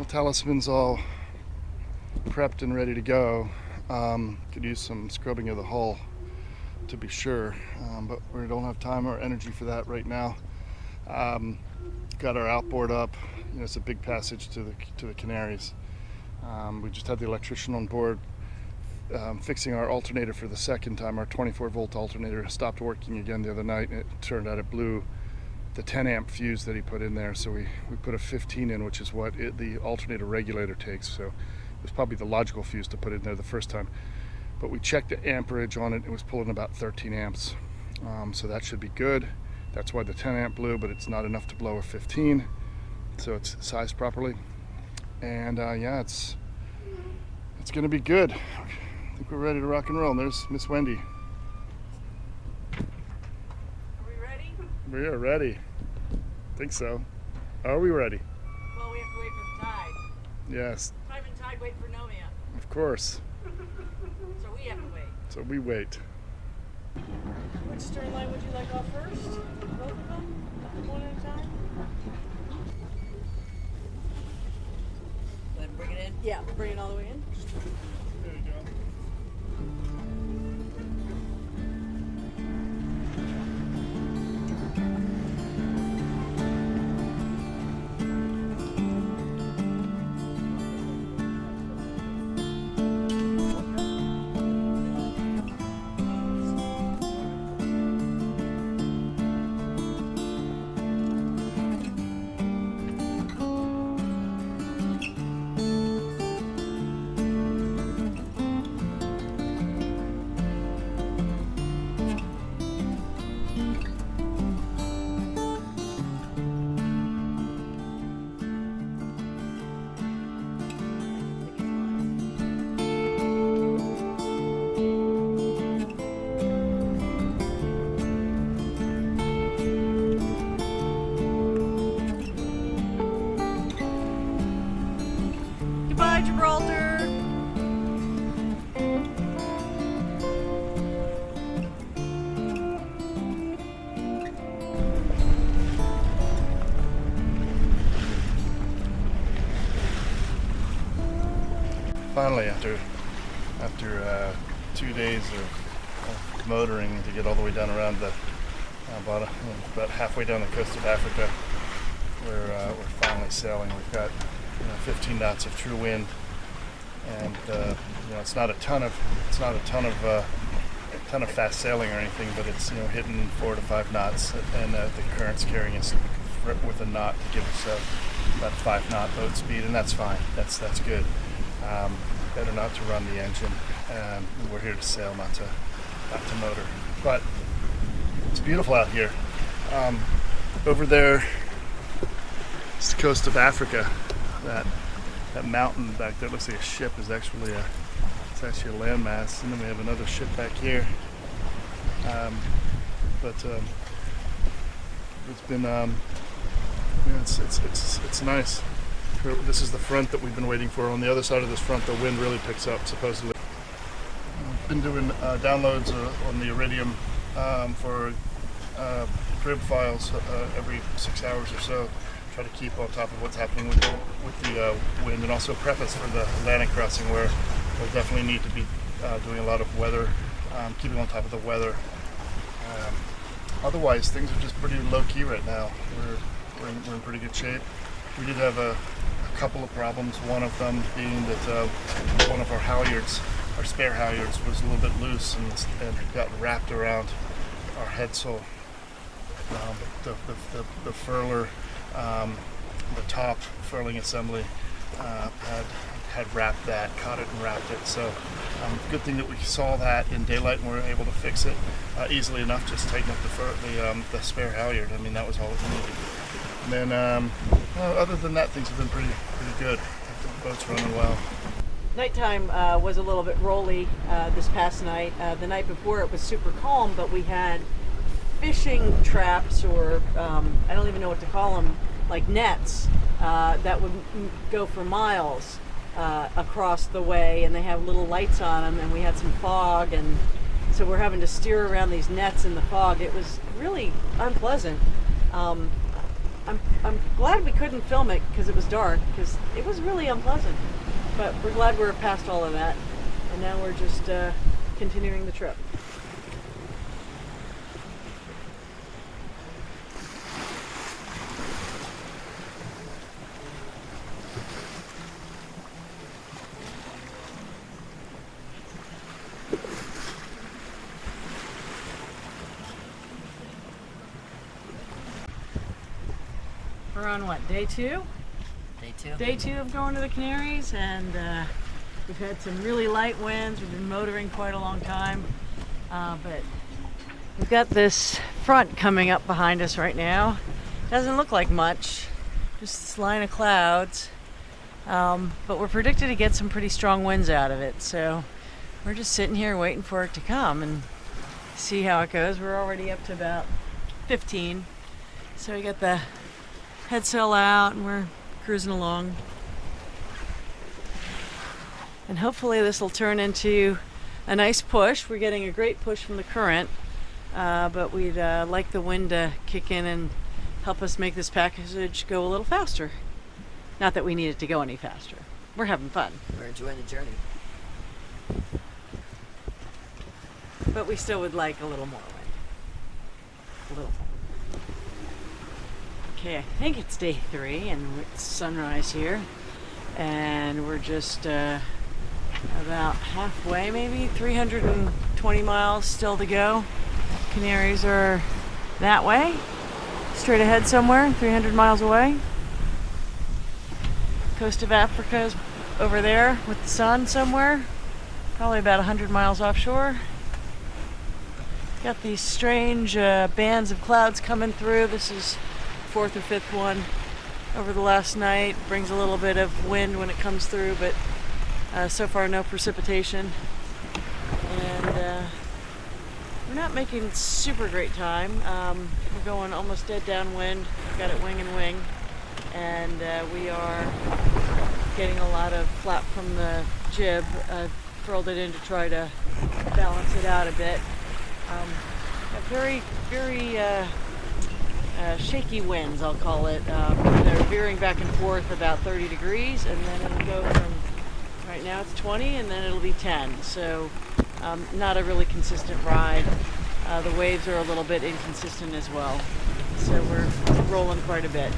Talisman's all prepped and ready to go. Could use some scrubbing of the hull to be sure, but we don't have time or energy for that right now. Got our outboard up. It's a big passage to the Canaries. We just had the electrician on board fixing our alternator for the second time. Our 24-volt alternator stopped working again the other night, and it turned out it blew the 10 amp fuse that he put in there, so we put a 15 in, which is what the alternator regulator takes. So it was probably the logical fuse to put in there the first time, but we checked the amperage on it. It was pulling about 13 amps, so that should be good. That's why the 10 amp blew, but it's not enough to blow a 15, so it's sized properly. And yeah, it's gonna be good. I think we're ready to rock and roll. And there's Miss Wendy. We are ready. Think so. Are we ready? Well, we have to wait for the tide. Yes. Time and tide wait for no man. Of course. So we have to wait. So we wait. Which stern line would you like off first? Both of them? One at a time? Go ahead and bring it in? Yeah, bring it all the way in. There you go. Goodbye, Gibraltar. Finally, after 2 days of motoring to get all the way down around the about halfway down the coast of Africa, we're finally sailing. We've got 15 knots of true wind, and it's not a ton of fast sailing or anything, but it's hitting 4 to 5 knots, and the current's carrying us with a knot to give us about 5 knot boat speed, and that's fine. That's good. Better not to run the engine. We're here to sail, not to motor. But it's beautiful out here. Over there, it's the coast of Africa. That mountain back there looks like a ship. Is actually a landmass, and then we have another ship back here. It's been it's nice. This is the front that we've been waiting for. On the other side of this front, the wind really picks up, supposedly. I've been doing downloads on the Iridium for crib files every 6 hours or so. Try to keep on top of what's happening with the wind, and also preface for the Atlantic crossing, where we'll definitely need to be doing a lot of weather, keeping on top of the weather. Otherwise, things are just pretty low key right now. We're in pretty good shape. We did have a couple of problems. One of them being that one of our halyards, our spare halyards, was a little bit loose and got wrapped around our headsail. The furler, the top furling assembly had wrapped that, caught it and wrapped it. So good thing that we saw that in daylight and we were able to fix it easily enough. Just tighten up the spare halyard. I mean, that was all it needed. And then other than that, things have been pretty good. The boat's running well. Nighttime was a little bit rolly this past night. The night before it was super calm, but we had fishing traps, or I don't even know what to call them, like nets that would go for miles across the way, and they have little lights on them, and we had some fog, and so we're having to steer around these nets in the fog. It was really unpleasant. I'm glad we couldn't film it because it was dark, because it was really unpleasant. But we're glad we're past all of that, and now we're just continuing the trip. We're on what, day two? Day two. Day two of going to the Canaries, and we've had some really light winds. We've been motoring quite a long time, but we've got this front coming up behind us right now. Doesn't look like much, just this line of clouds, but we're predicted to get some pretty strong winds out of it, so we're just sitting here waiting for it to come and see how it goes. We're already up to about 15, so we got the headsail out and we're cruising along. And hopefully this will turn into a nice push. We're getting a great push from the current, but we'd like the wind to kick in and help us make this passage go a little faster. Not that we need it to go any faster. We're having fun. We're enjoying the journey. But we still would like a little more wind. A little. Okay, I think it's day 3 and it's sunrise here, and we're just about halfway, maybe 320 miles still to go. Canaries are that way, straight ahead somewhere, 300 miles away. Coast of Africa is over there with the sun somewhere, probably about 100 miles offshore. Got these strange bands of clouds coming through. This is 4th or 5th one over the last night. Brings a little bit of wind when it comes through, but so far no precipitation. And we're not making super great time. We're going almost dead downwind. Got it wing and wing, and we are getting a lot of flap from the jib. I've furled it in to try to balance it out a bit. Very shaky winds, I'll call it. They're veering back and forth about 30 degrees, and then it'll go from, right now it's 20, and then it'll be 10. So not a really consistent ride. The waves are a little bit inconsistent as well. So we're rolling quite a bit.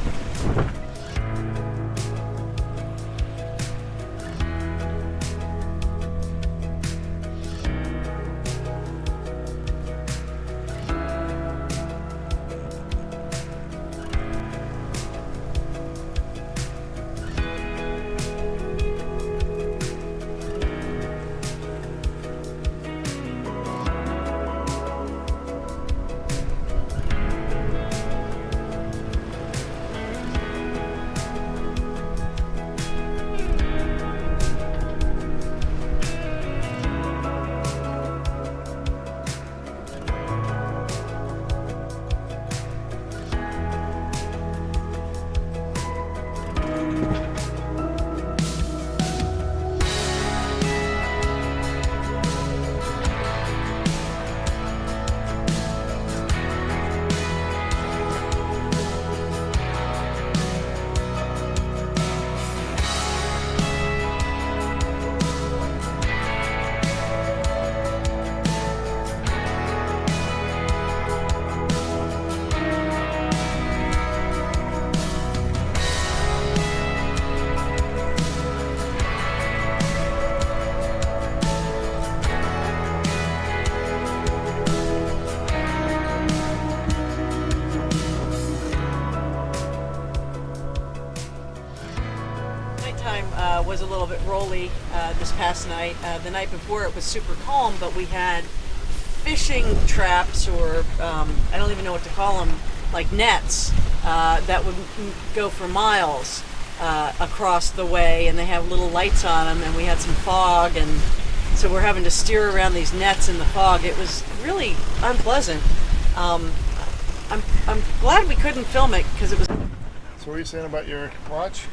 Was a little bit rolly this past night. The night before it was super calm, but we had fishing traps, or I don't even know what to call them, like nets that would go for miles across the way, and they have little lights on them, and we had some fog, and so we're having to steer around these nets in the fog. It was really unpleasant. I'm glad we couldn't film it because it was. So what are you saying about your watch?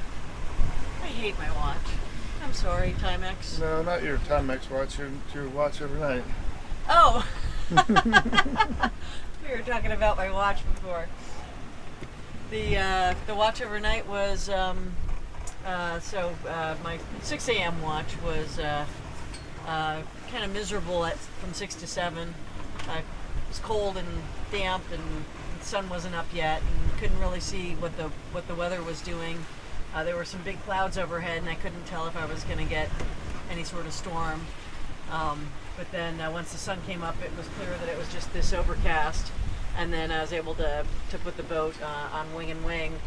I hate my watch. I'm sorry, Timex. No, not your Timex watch, your watch every night. Oh! We were talking about my watch before. The watch overnight was my 6 a.m. watch was kind of miserable from 6 to 7. It was cold and damp, and the sun wasn't up yet, and couldn't really see what the weather was doing. There were some big clouds overhead, and I couldn't tell if I was going to get any sort of storm. But then once the sun came up, it was clear that it was just this overcast. And then I was able to put the boat on wing and wing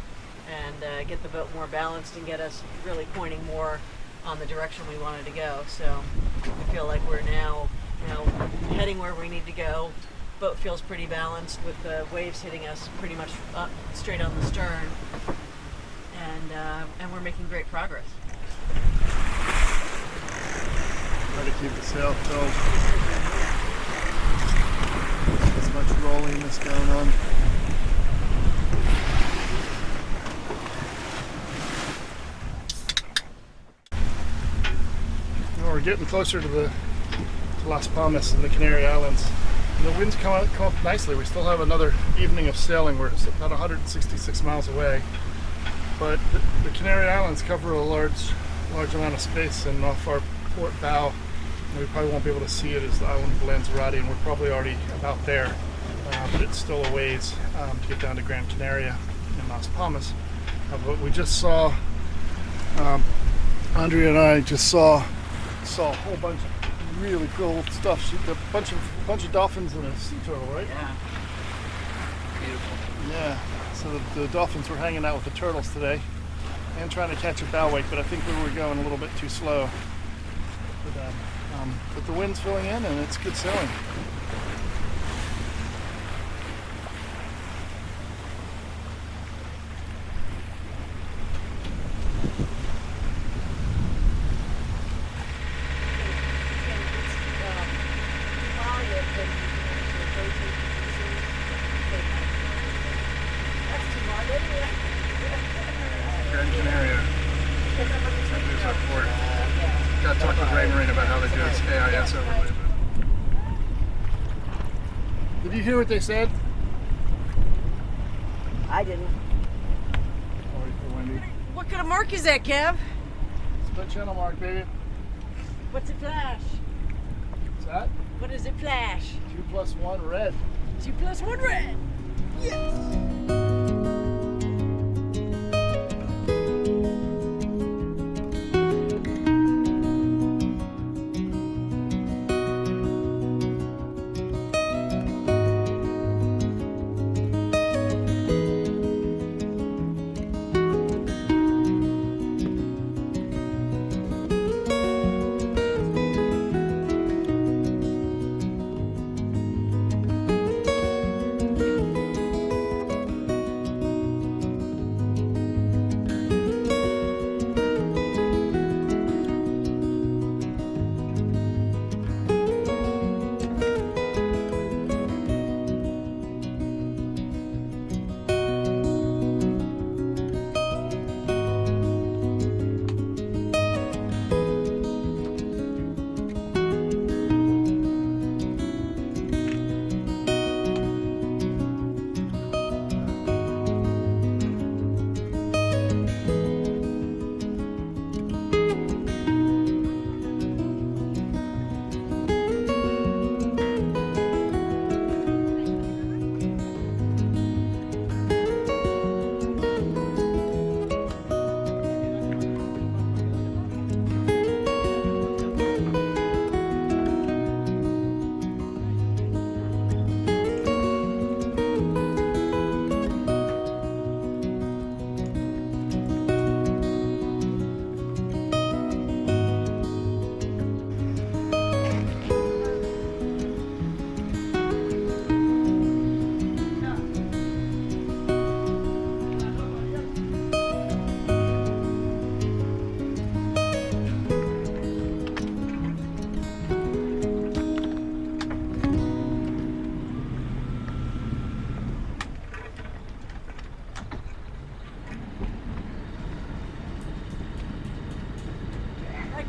and get the boat more balanced and get us really pointing more on the direction we wanted to go. So I feel like we're now heading where we need to go. Boat feels pretty balanced with the waves hitting us pretty much up straight on the stern. And we're making great progress. Try to keep the sail filled. As much rolling as going on. Well, we're getting closer to Las Palmas and the Canary Islands. And the winds come up nicely. We still have another evening of sailing. We're about 166 miles away. But the Canary Islands cover a large amount of space, and off our port bow, we probably won't be able to see it as the island of Lanzarote, and we're probably already about there. But it's still a ways to get down to Gran Canaria in Las Palmas. But we just saw, Andrea and I just saw a whole bunch of really cool stuff. A bunch of dolphins and a sea turtle, right? Yeah. Beautiful. Yeah. So the dolphins were hanging out with the turtles today and trying to catch a bow wake, but I think we were going a little bit too slow for them. But the wind's filling in and it's good sailing. Gran Canaria. There's our port. Got to talk to Ray Marine about how they do this AIS overlay. Did you hear what they said? I didn't. Sorry for Wendy. What kind of mark is that, Kev? Split channel mark, baby. What's it flash? What's that? What does it flash? 2+1 red. 2+1 red. Yes.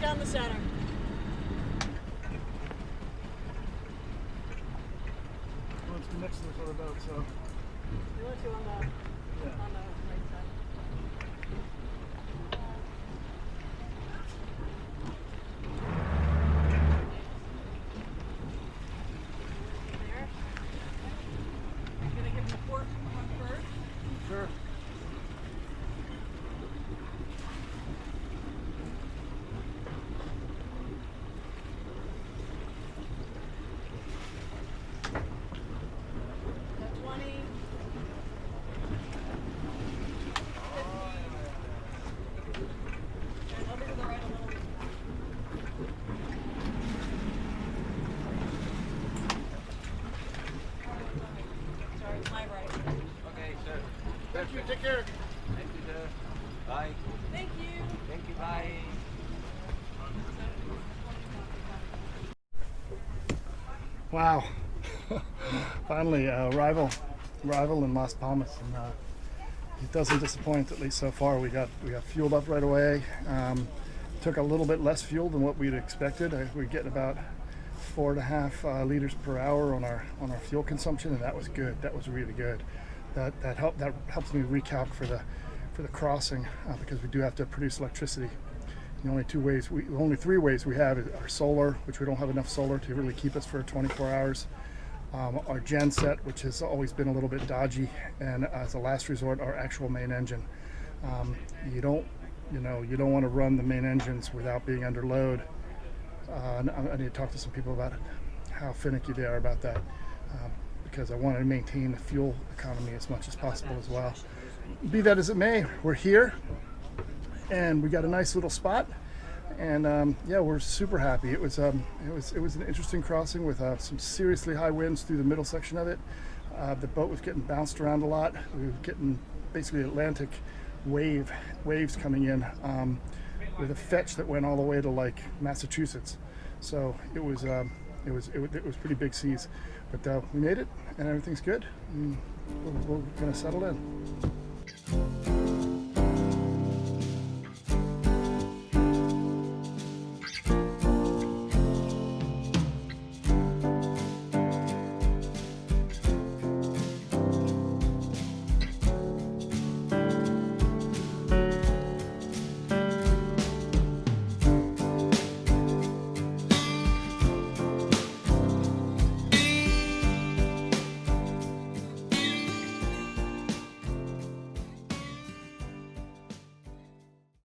Down the center. Well, it's next to this other boat, so. You want to on the On the right side. There. I'm gonna give him a port one first. Sure. That's 20. 15. And over to the right a little. Sorry, it's my right. Okay, sir. Thank you. Take care. Thank you, sir. Bye. Thank you. Thank you, bye. Wow. Finally, arrival in Las Palmas, and it doesn't disappoint, at least so far. We got fueled up right away. Took a little bit less fuel than what we'd expected. We're getting about 4.5 liters per hour on our fuel consumption, and that was good. That was really good. That helps me recalc for the crossing, because we do have to produce electricity. The only three ways we have are solar, which we don't have enough solar to really keep us for 24 hours. Our gen set, which has always been a little bit dodgy, and as a last resort, our actual main engine. You don't want to run the main engines without being under load. I need to talk to some people about how finicky they are about that, because I want to maintain the fuel economy as much as possible as well. Be that as it may, we're here, and we got a nice little spot, and yeah, we're super happy. It was an interesting crossing with some seriously high winds through the middle section of it. The boat was getting bounced around a lot. We were getting basically Atlantic waves coming in, with a fetch that went all the way to like Massachusetts. So it was pretty big seas, but we made it, and everything's good. We're gonna settle in.